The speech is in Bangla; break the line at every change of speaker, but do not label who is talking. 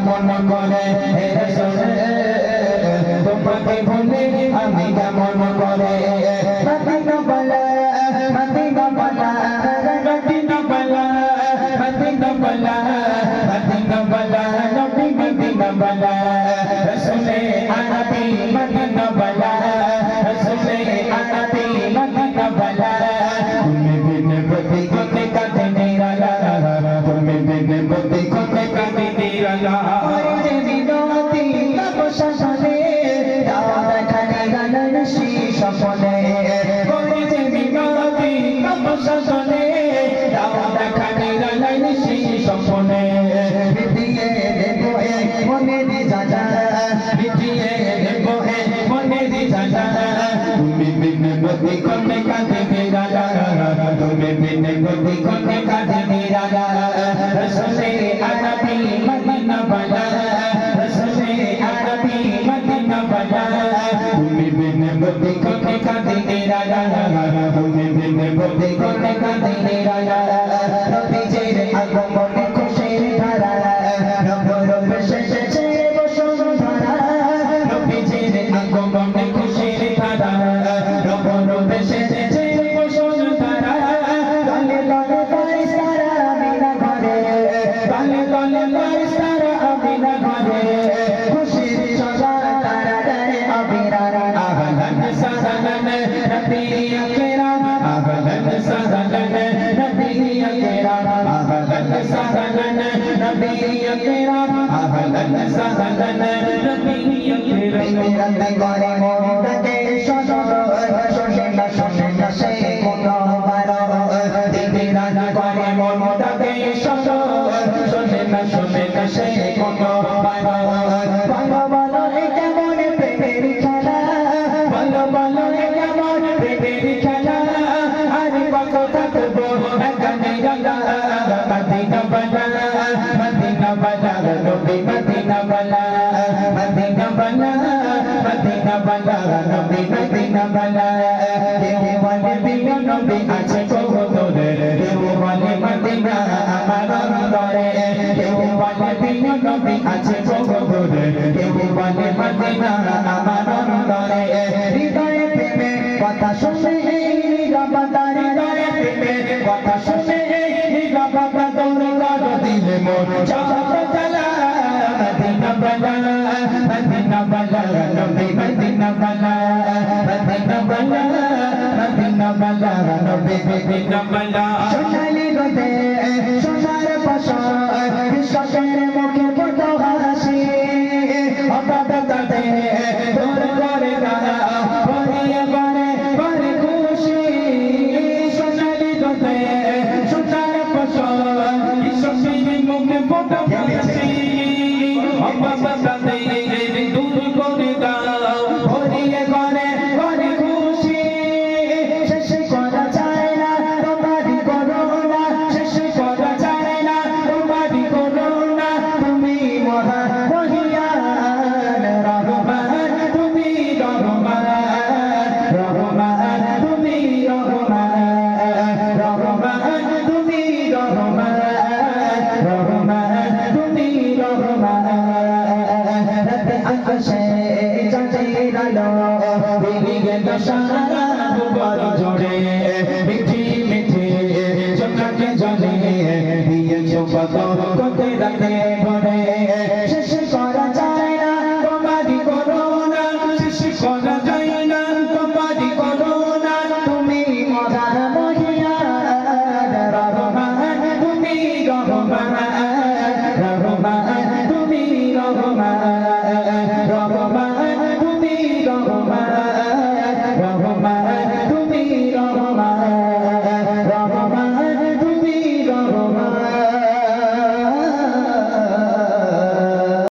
কেমন করে হে রাসূল তোমাকে ভুলে আমি কেমন করে মদিনা বালা মদিনা বালা মদিনা বালা মদিনা বালা মদিনা বালা নবী মদিনা বালা রাসূলে আরবি মদিনা বালা রাসূলে আরবি মদিনা বালা তুমি বিন বদি কোতে কাতে নিরালা তুমি বিন বদি কোতে কাতে নিরালা ওরে বিনতি তপস্যা সনে দাও দেখানে গানের স্বপ্নে ওরে বিনতি তপস্যা সনে দাও দেখানে গানের স্বপ্নে বিধিয়ে দেবো মনে দি জাজা বিধিয়ে দেবো মনে দি জাজা তুমি বিন বদি কোতে কাতে নিরালা তুমি বিন বদি কোতে কাতে নিরালা রাসূলে আরবি মদিনা বালা রাসূলে আরবি মদিনা বালা তুমি বিন বদি কোতে কাতে নিরালা তুমি বিন বদি কোতে কাতে নিরালা নবীজির আগমনে খুশির ধারা রব রব শেষে বসুন্ধরা নবীজির আগমনে খুশির ধারা রব রব শেষে বসুন্ধরা দলে দলে ফারিস্তারা আমিনা ঘরে দলে দলে ফারিস্তারা আমিনা ঘরে খুশির সদা তারা দেয় আবিরারা আহলান সাহলান নবী আকরাম আহলান সাহলান নবী আকরাম আহলান সাহলান নবী আকরাম আহলান সাহলান নবী আকরাম মেরাতে করে মোহকে সদর শোনে না সেই কোনবার দিদিরা করে মোহকে সদর শোনে না সেই কোনবার বলো বলো এটা মনে প্রেমের খেলা বলো বলো এটা মনে প্রেমের খেলা আরে কত থাকবো এখানে গলা মদিনা বালা মদিনা বালা নবী মদিনা বালা মদিনা বালা মদিনা বালা নবী মদিনা বালা কেউ বলে প্রিয় নবী আছে কবুতরে কেউ বলে মদিনা আমার অন্তরে কেউ বলে প্রিয় নবী আছে কবুতরে কেউ বলে মদিনা আমার অন্তরে হৃদয়ে প্রেমে কথা শুনে নীরবতা হৃদয়ে প্রেমে কথা শুনে নীরবতা দৌড় করো দিলে মোর চাঁদ জ্বালা মদিনা বালা মদিনা বালা নবী মদিনা বালা মদিনা বালা মদিনা বালা নবী মদিনা বালা সোনালি রোদে সোনার পাশা কৃষকের মুখে কত হাসি হঠাৎ তাতে তোর করে দাঁড়া ভরিয়ে করে করে খুশি সোনালি রোদে সোনার পাশা কৃষকের মুখে কত হাসি হঠাৎ তাতে দূর করে দাও ভরিয়ে করে করে খুশি শেষ করা যায় না তোমারই করুণা শেষ করা যায় না তোমারই করুণা তুমি মহান মহিয়ান রহমান তুমি রহমান রহমান তুমি রহমান রহমান তুমি রহমান রহমান তুমি রহমান রাতে আকাশে চাঁদের আলো ভেঙে গেল সারা ভুবন জুড়ে মিঠি মিঠি চোখে জলে দিয়েছো কত কত রাতে ভরে শেষ করা যায় না তোমারই করুণা শেষ করা যায় না তোমারই করুণা তুমি মহান মহিয়ান রহমান তুমি রহমান রহমান তুমি রহমান